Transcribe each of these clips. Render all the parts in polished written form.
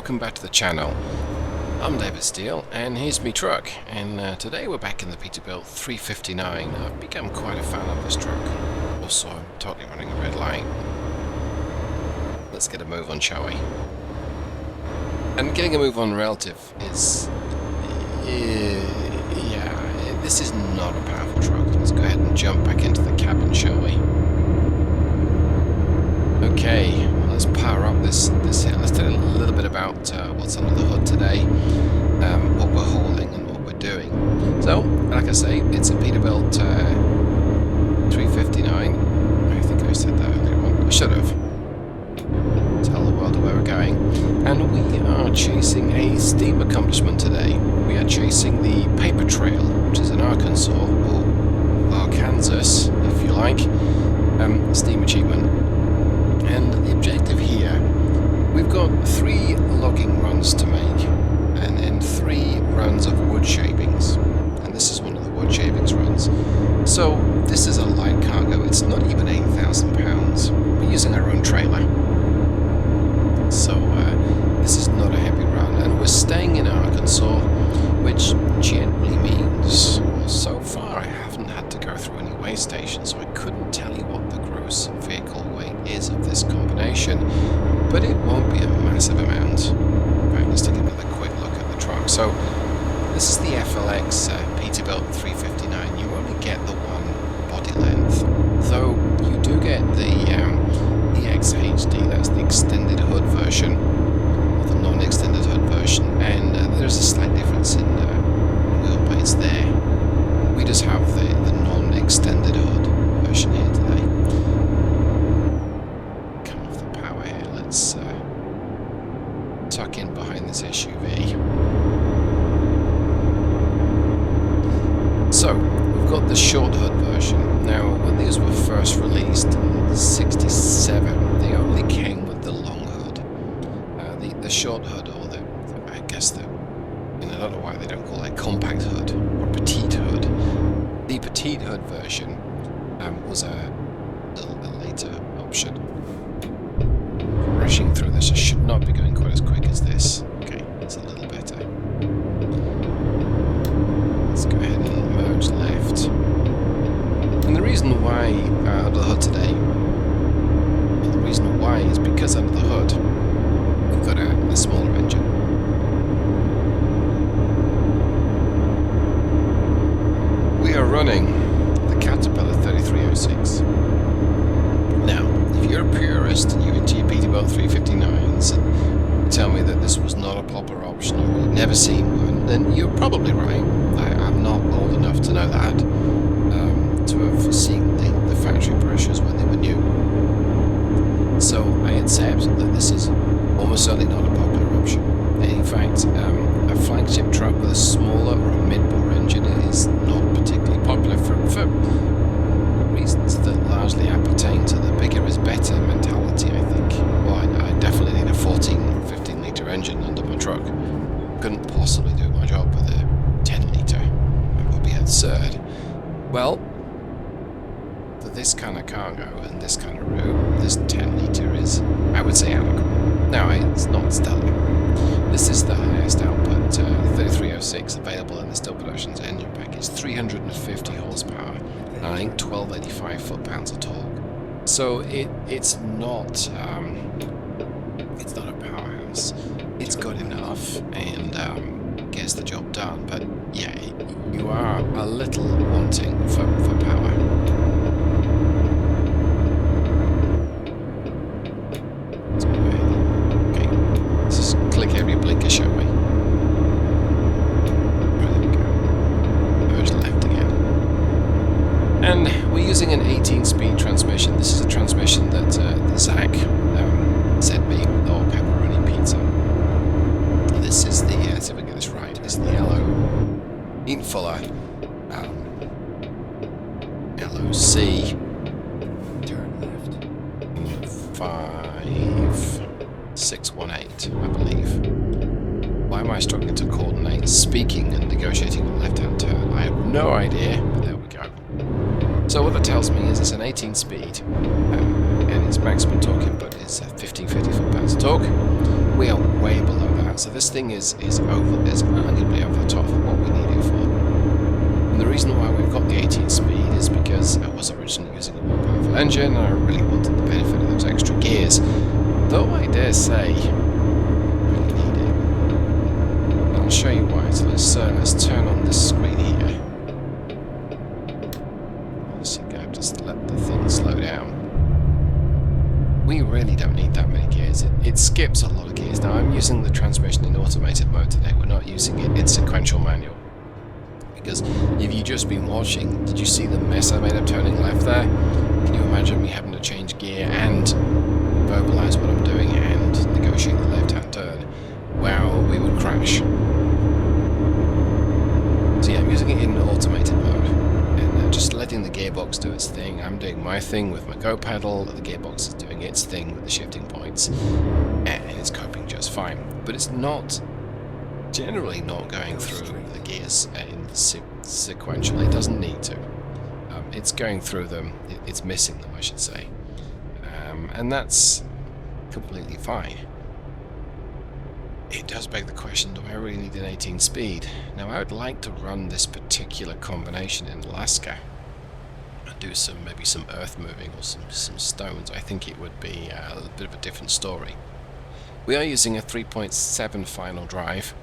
welcome back to the channel. I'm David Steele and here's me truck, and today we're back in the Peterbilt 359. I've become quite a fan of this truck. Also, I'm totally running a red light. Let's get a move on, shall we? And getting a move on relative is... yeah, this is not a powerful truck. Let's go ahead and jump back into the cabin, shall we? Okay, let's power up this here. Let's tell you a little bit about what's under the hood today, what we're hauling and what we're doing. So, like I say, it's a Peterbilt 359. I think I said that earlier on. I should have. Tell the world where we're going. And we are chasing a steam accomplishment today. We are chasing the paper trail, which is in Arkansas, or Arkansas, if you like, steam achievement. And the objective here, we've got 3 logging runs to make, and then 3 runs of wood shavings. And this is one of the wood shavings runs. So this is a light cargo, it's not even 8,000 pounds. We're using our own trailer. So this is not a heavy run, and we're staying in Arkansas, which generally means, well, so far I haven't had to go through any weigh stations, so I couldn't tell you what the gross vehicle weight is of this combination, but it won't be a massive amount. Right, let's take another quick look at the truck. So this is the FLX Peterbilt 359. You only get the one body length, though you do get the EXHD, that's the extended hood version, or the non-extended hood version, and there's a slight difference in wheelbase there. We just have the non-extended hood version here today. Come off the power here, let's tuck in behind this SUV. So, we've got the short hood version. Now, when these were first released in '67, they only came with the long hood. The short hood, or I guess I don't know why they don't call it compact hood or petite hood. The petite hood version was a later option. Rushing through this, I should not be going quite as quick as this. Okay, it's a little better. Let's go ahead and merge left. And the reason why under the hood today, well, the reason why is because under the hood we've got a smaller engine. We are running the Caterpillar 3306. Now, if you're a purist and you're into your Peterbilt 359s and you tell me that this was not a popular option or you've never seen one, then you're probably right. I'm not old enough to know that, to have seen the factory pressures when they were new. So I accept that this is almost certainly not a popular option. And in fact, a flagship truck with a smaller or a mid-bore engine is not particularly popular for reasons that largely appertain to the bigger is better mentality, I think. Well, I definitely need a 14 or 15 litre engine under my truck. Couldn't possibly do my job with a 10 litre. That would be absurd. Well, for this kind of cargo and this kind of route, this 10 litre is, I would say, adequate. Now, it's not stellar. This is the highest output 3306 available in the Still Productions engine package, 350 horsepower, and I think 1285 foot-pounds of torque. So it's not a powerhouse. It's good enough and gets the job done, but yeah, you are a little wanting for power. Let's go ahead. Okay, let's just click every blinker, shall we? There we go. Merge left again. And we're using an 18-speed transmission. This is a transmission that Zach sent me, or Pepperoni Peetsa. This is the, see if I get this right, it's the yellow Eaton-Fuller LOC. Turn left. 5618, I believe. Why am I struggling to coordinate speaking and negotiating a left-hand turn? I have no idea, but there we go. So what that tells me is it's an 18 speed, and its maximum torque input is 1550 foot-pounds of torque. We are way below that Right, so this thing is arguably over the top of what we need it for. And the reason why we've got the 18 speed is because I was originally using a more powerful engine and I really wanted the benefit of those extra gears. Though I dare say, I really need it. And I'll show you why. So let's turn on this screen here. So you're going to have to let the thing slow down. We really don't need that many gears. It skips a lot of gears. Now I'm using the transmission in automated mode today. We're not using it in sequential manual. Because if you've just been watching, did you see the mess I made up turning left there? Can you imagine me having to change gear and verbalize what I'm doing and negotiate the left-hand turn? Wow, we would crash. So yeah, I'm using it in automated mode. Just letting the gearbox do its thing. I'm doing my thing with my go pedal, the gearbox is doing its thing with the shifting points, and it's coping just fine. But it's not, generally not going through the gears in sequential. It doesn't need to. It's going through them, it's missing them, I should say. And that's completely fine. It does beg the question, do I really need an 18 speed? Now I would like to run this particular combination in Alaska and do maybe some earth moving or some stones. I think it would be a bit of a different story. We are using a 3.7 final drive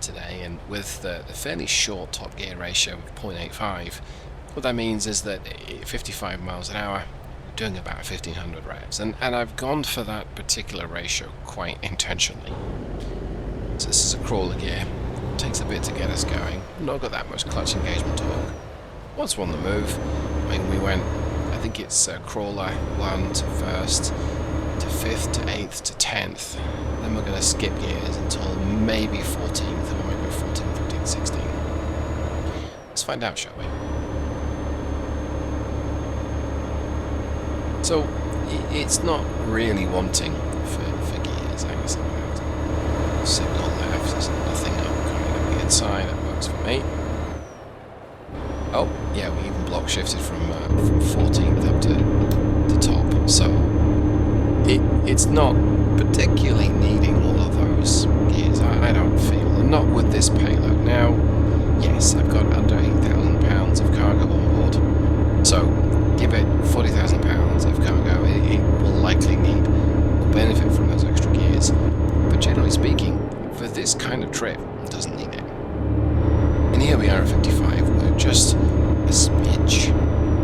today, and with the fairly short top gear ratio of 0.85, what that means is that at 55 miles an hour doing about 1500 revs, and I've gone for that particular ratio quite intentionally. So this is a crawler gear, it takes a bit to get us going, not got that much clutch engagement torque. Once we're on the move, I mean we went, I think it's crawler 1 to 1st, to 5th, to 8th, to 10th, then we're going to skip gears until maybe 14th, and we might go 14th, 15th, 16th. Let's find out, shall we? So, it's not really wanting for gears. I guess I'm going to signal left, there's nothing up coming up the inside, that works for me. Oh, yeah, we even block shifted from 14th up to top, so it's not particularly needing all of those gears, I don't feel, and not with this payload. Now, yes, I've got under 8,000 pounds of cargo on board, so give it 40,000 pounds of cargo, it will likely need or benefit from those extra gears. But generally speaking, for this kind of trip, it doesn't need it. And here we are at 55, we're just a smidge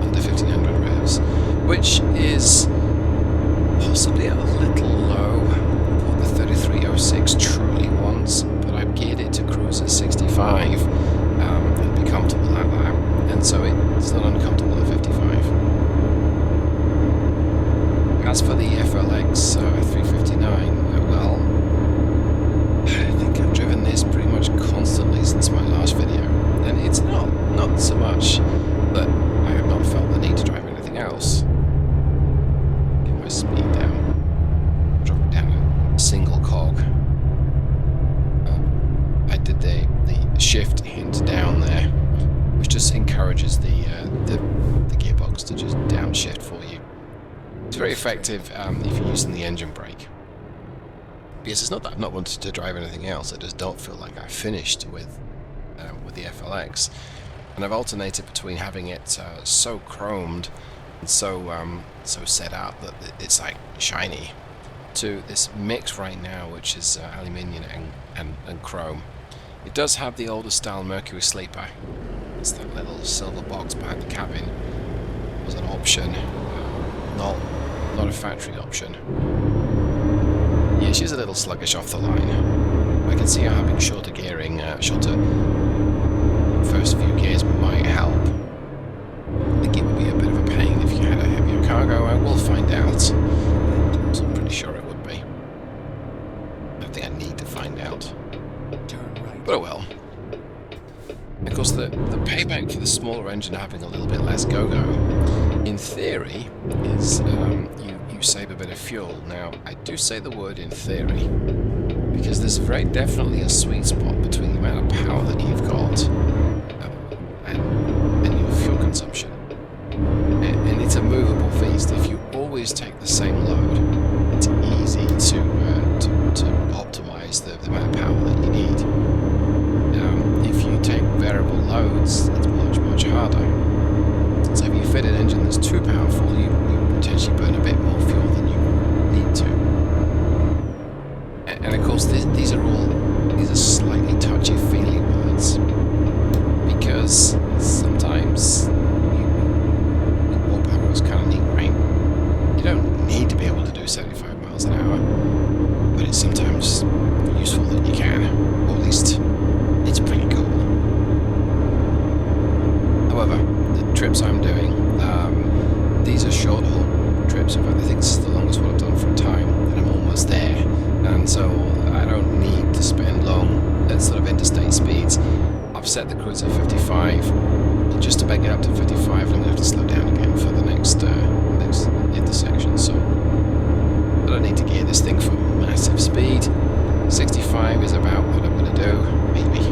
under 1500 revs, which is possibly a little low for what the 3306 truly wants, but I've geared it to cruise at 65 and be comfortable at that, and so it's not uncomfortable at 55. As for the FLX 359, well, I think I've driven this pretty much constantly since my last video, and it's not so much that I have not felt the need to drive anything else. Get my speed down, drop it down a single cog. I did the shift hint down there, which just encourages the gearbox to just downshift for you. It's very effective if you're using the engine brake. Because it's not that I've not wanted to drive anything else, I just don't feel like I've finished with the FLX. And I've alternated between having it so chromed and so set up that it's like shiny, to this mix right now, which is aluminium and chrome. It does have the older style Mercury sleeper. It's that little silver box behind the cabin. It was an option, not a factory option. Yeah, she's a little sluggish off the line. I can see how having shorter gearing, shorter first few gears might help. I think it would be a bit of a pain if you had a heavier cargo. I will find out. So I'm pretty sure it would be. I think I need to find out. But oh well. Of course, the payback for the smaller engine having a little bit less go-go, in theory, is you save a bit of fuel. Now, I do say the word in theory, because there's very definitely a sweet spot between the amount of power that you've got and your fuel consumption. And it's a movable feast. If you always take the same load, it's easy to optimize optimize the amount of power that you need. If you take variable loads, it's much harder. So if you fit an engine that's too powerful, you potentially burn a bit more fuel than you need to. And of course, these are slightly touchy-feely words, because sometimes more power is kind of neat, right? You don't need to be able to do 75 miles an hour, but it's sometimes useful that you can, or at least it's pretty cool. However, the trips I'm doing, these are short haul trips. In fact, I think this is the longest one I've done for a time, and I'm almost there. And so I don't need to spend long at sort of interstate speeds. I've set the cruise at 55, and just to make it up to 55, I'm going to have to slow down again for the next intersection. So I don't need to gear this thing for massive speed. 65 is about what I'm going to do, maybe.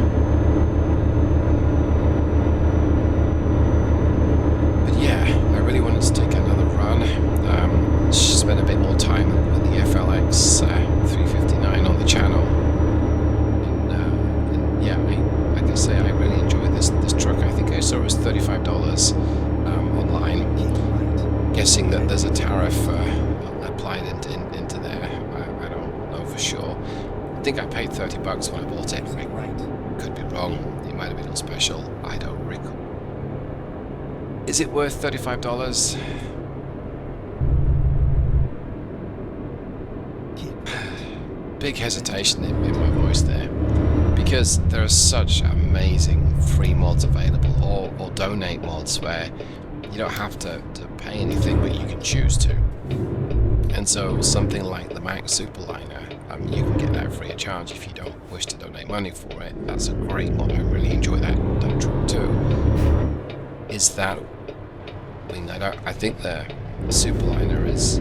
But yeah, I really wanted to take another run. Spend a bit more time with the FLX 359 on the channel. And yeah, like I say, I really enjoy this truck. I think I saw it was $35 online. Guessing that there's a tariff applied into there. I don't know for sure. I think I paid $30 when I bought it. Right. Could be wrong. It might have been on special. I don't recall. Is it worth $35? Big hesitation in my voice there, because there are such amazing free mods available, or donate mods where you don't have to pay anything, but you can choose to. And so something like the Max Superliner, you can get that free of charge if you don't wish to donate money for it. That's a great mod. I really enjoy that truck too. Is that, I mean, I think the Superliner is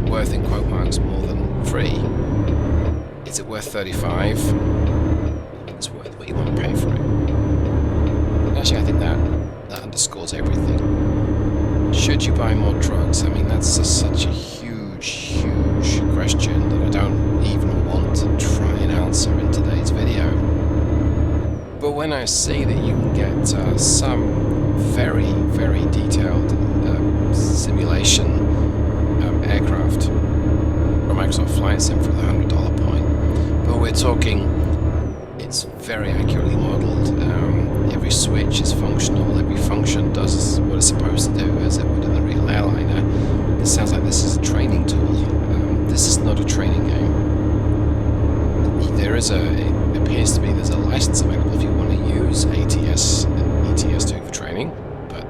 worth, in quote marks, more than free. Is it worth 35? It's worth what you want to pay for it. Actually, I think that underscores everything. Should you buy more trucks? I mean, that's such a huge question that I don't even want to try and answer in today's video. But when I see that you can get some very detailed simulation aircraft from Microsoft Flight Sim for the $100 point, but we're talking, it's very accurately modeled. Every switch is functional. Every function does what it's supposed to do, as it would in the real airliner. It sounds like this is a training tool. This is not a training game. It appears to be there's a license available if you want to use ATS and ETS2 for training, but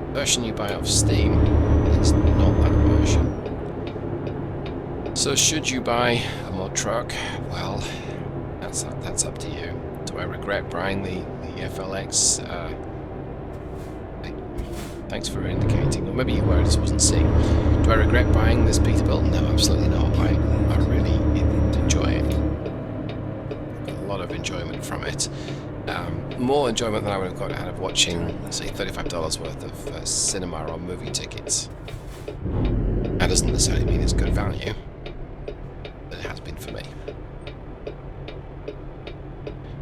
the version you buy off Steam is not that version. So should you buy a mod truck? Well, that's up to you. Do I regret buying the FLX? Thanks for indicating, or maybe you were, I just wasn't seeing. Do I regret buying this Peterbilt? No, absolutely not. I really enjoy it. Got a lot of enjoyment from it. More enjoyment than I would have got out of watching, say, $35 worth of cinema or movie tickets. That doesn't necessarily mean it's good value, but it has been for me.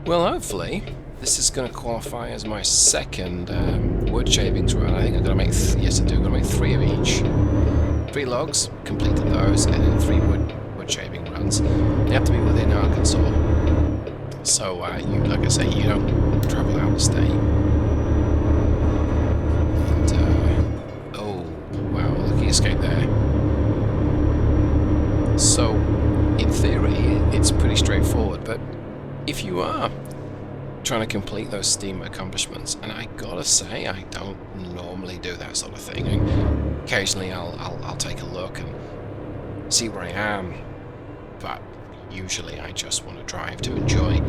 Well, hopefully this is going to qualify as my second wood shavings run. I think I'm going to make, yes I do, I'm going to make 3 of each. 3 logs, completed those, and then 3 wood shaving runs. You have to be within Arkansas. So, like I say, you don't travel out of state. And, oh, wow, lucky escape there. So, in theory, it's pretty straightforward, but if you are trying to complete those Steam accomplishments, and I gotta say, I don't normally do that sort of thing. And occasionally I'll take a look and see where I am, but usually I just want to drive to enjoy.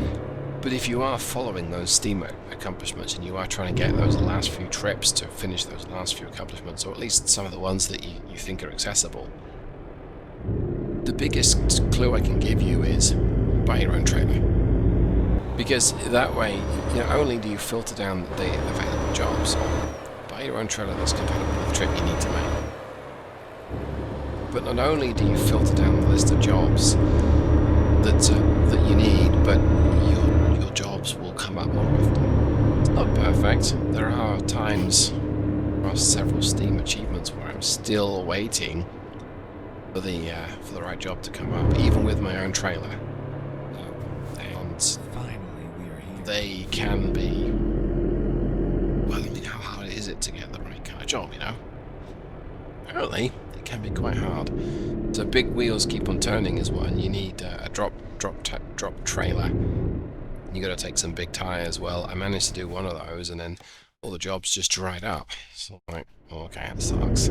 But if you are following those Steam accomplishments and you are trying to get those last few trips to finish those last few accomplishments, or at least some of the ones that you think are accessible, the biggest clue I can give you is buy your own trailer. Because that way, not only do you filter down the available jobs, buy your own trailer that's compatible with the trip you need to make. But not only do you filter down the list of jobs, that you need, but your jobs will come up more often. It's not perfect. There are times across several Steam achievements where I'm still waiting for the right job to come up, even with my own trailer. And Finally, we are here. they can be. Well, I mean, how hard is it to get the right kind of job? You know. Apparently, it can be quite hard. So big wheels keep on turning is one. You need a drop trailer. You got to take some big tires. Well, I managed to do one of those, and then all the jobs just dried up. So I'm like, oh, okay, that sucks.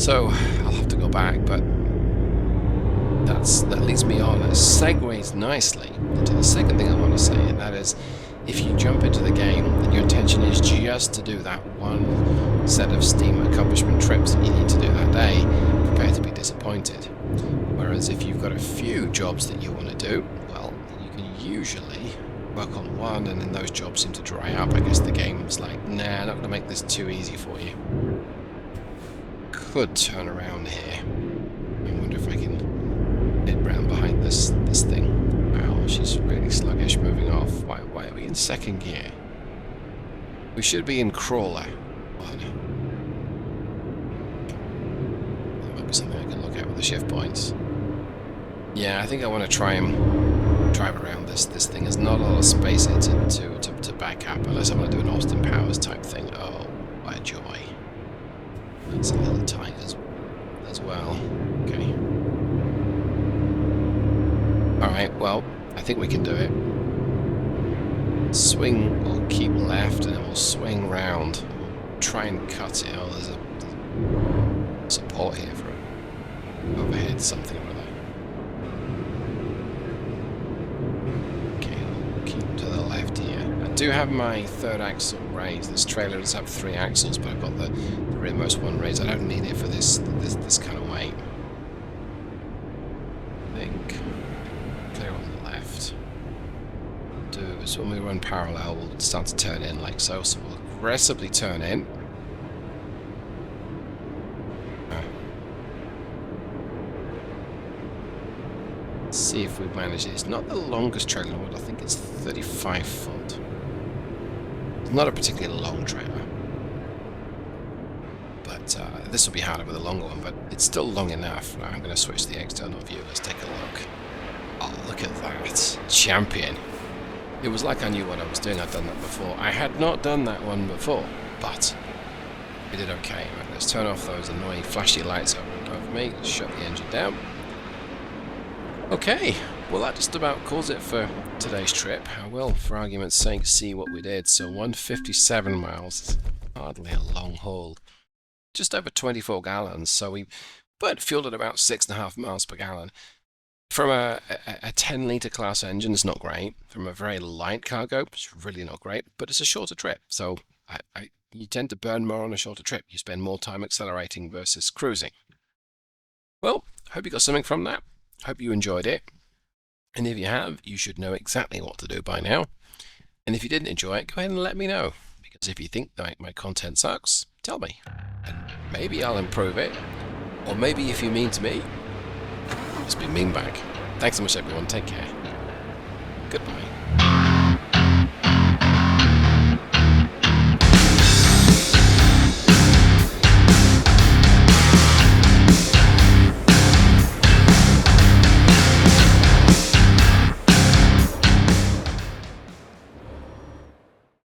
So I'll have to go back, but that leads me on. It segues nicely into the second thing I want to say, and that is, if you jump into the game and your intention is just to do that one set of Steam accomplishment trips that you need to do that day, prepare to be disappointed. Whereas if you've got a few jobs that you want to do, well, you can usually work on one, and then those jobs seem to dry up. I guess the game's like, nah, not going to make this too easy for you. Could turn around here. I wonder if I can get round behind this thing. Wow, she's really sluggish moving off. Why are we in second gear? We should be in crawler. That might be something I can look at with the shift points. Yeah, I think I want to try and drive around this thing. There's not a lot of space here to back up, unless I want to do an Austin Powers type thing. Oh, what a joy. That's a little tight as well. Okay. Alright, well, I think we can do it. Swing, we'll keep left, and then we'll swing round. Try and cut it. Oh, there's a support here for it. Overhead something or other. Okay, we'll keep to the left here. I do have my third axle raised. This trailer does have 3 axles, but I've got the rearmost one raised. I don't need it for this kind of weight. I think clear on the left. So when we run parallel, we'll start to turn in like so. So we'll aggressively turn in. Let's see if we manage it. It's not the longest trailer in the world. I think it's 35 foot. It's not a particularly long trailer. But this will be harder with a longer one, but it's still long enough. Now I'm going to switch the external view. Let's take a look. Oh, look at that. Champion. It was like I knew what I was doing. I'd done that before. I had not done that one before, but we did okay. Right, let's turn off those annoying flashy lights over me. Shut the engine down. Okay, well that just about calls it for today's trip. I will, for argument's sake, see what we did. So 157 miles, hardly a long haul. Just over 24 gallons, so we burnt fuel at about 6.5 miles per gallon. From a 10-litre class engine, it's not great. From a very light cargo, it's really not great, but it's a shorter trip. So you tend to burn more on a shorter trip. You spend more time accelerating versus cruising. Well, hope you got something from that. Hope you enjoyed it. And if you have, you should know exactly what to do by now. And if you didn't enjoy it, go ahead and let me know. Because if you think that my content sucks, tell me. And maybe I'll improve it. Or maybe if you're mean to me, just be mean back. Thanks so much, everyone. Take care. Goodbye.